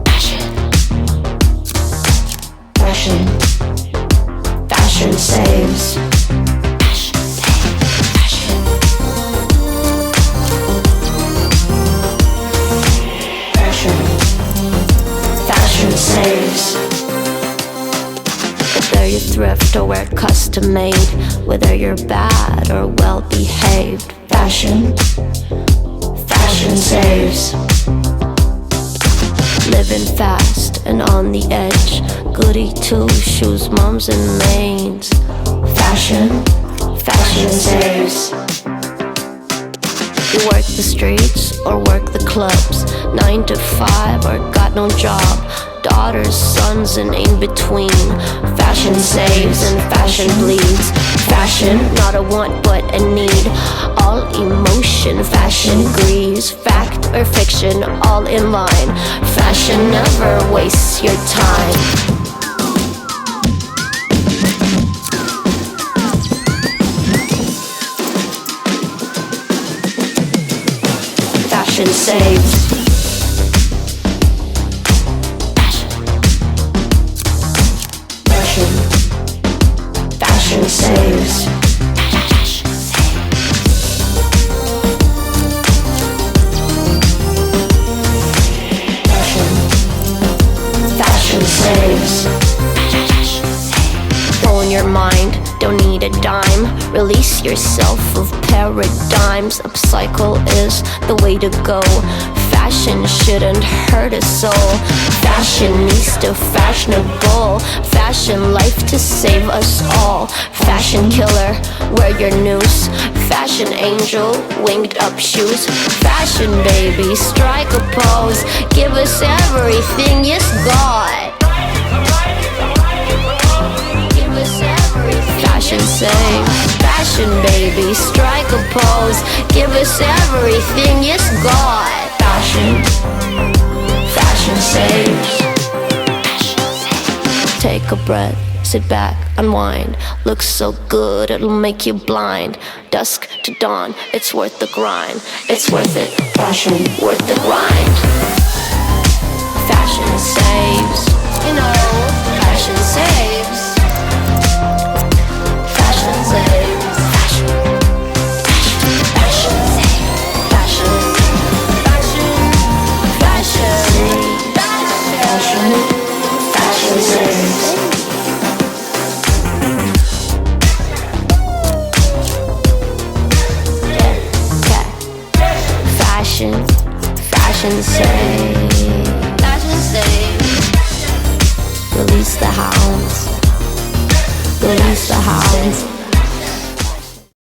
Fashion. Fashion. Fashion saves. Fashion saves. Whether you thrift or wear custom made, whether you're bad or well behaved, fashion saves. Living fast and on the edge, goody two shoes, mums and maids. Fashion saves. You work the streets or work the clubs, 9 to 5 or got no job, daughters, sons and in between. Fashion saves and fashion bleeds. Fashion, not a want but a need. All emotion, fashion grieves. Fact or fiction, all in line. Fashion never wastes your time. Fashion saves. Fashion saves. Fashion saves. Own your mind, don't need a dime. Release yourself of paradigms. Upcycle is the way to go. Fashion shouldn't hurt a soul. Fashionista, fashionable. Fashion life to save us all. Fashion killer, wear your noose. Fashion angel, winged up shoes. Fashion baby, strike a pose. Give us everything, yes God. Give us everything. Fashion saves. Fashion baby, strike a pose. Give us everything, yes God. Fashion saves. Take a breath, sit back, unwind. Looks so good, it'll make you blind. Dusk to dawn, it's worth the grind. It's worth it, fashion, worth the grind. Fashion saves, you know, fashion saves. Fashion saves. Fashion saves. Fashion. Fashion saves. Fashion saves. Fashion saves. Release the hounds. Release the hounds.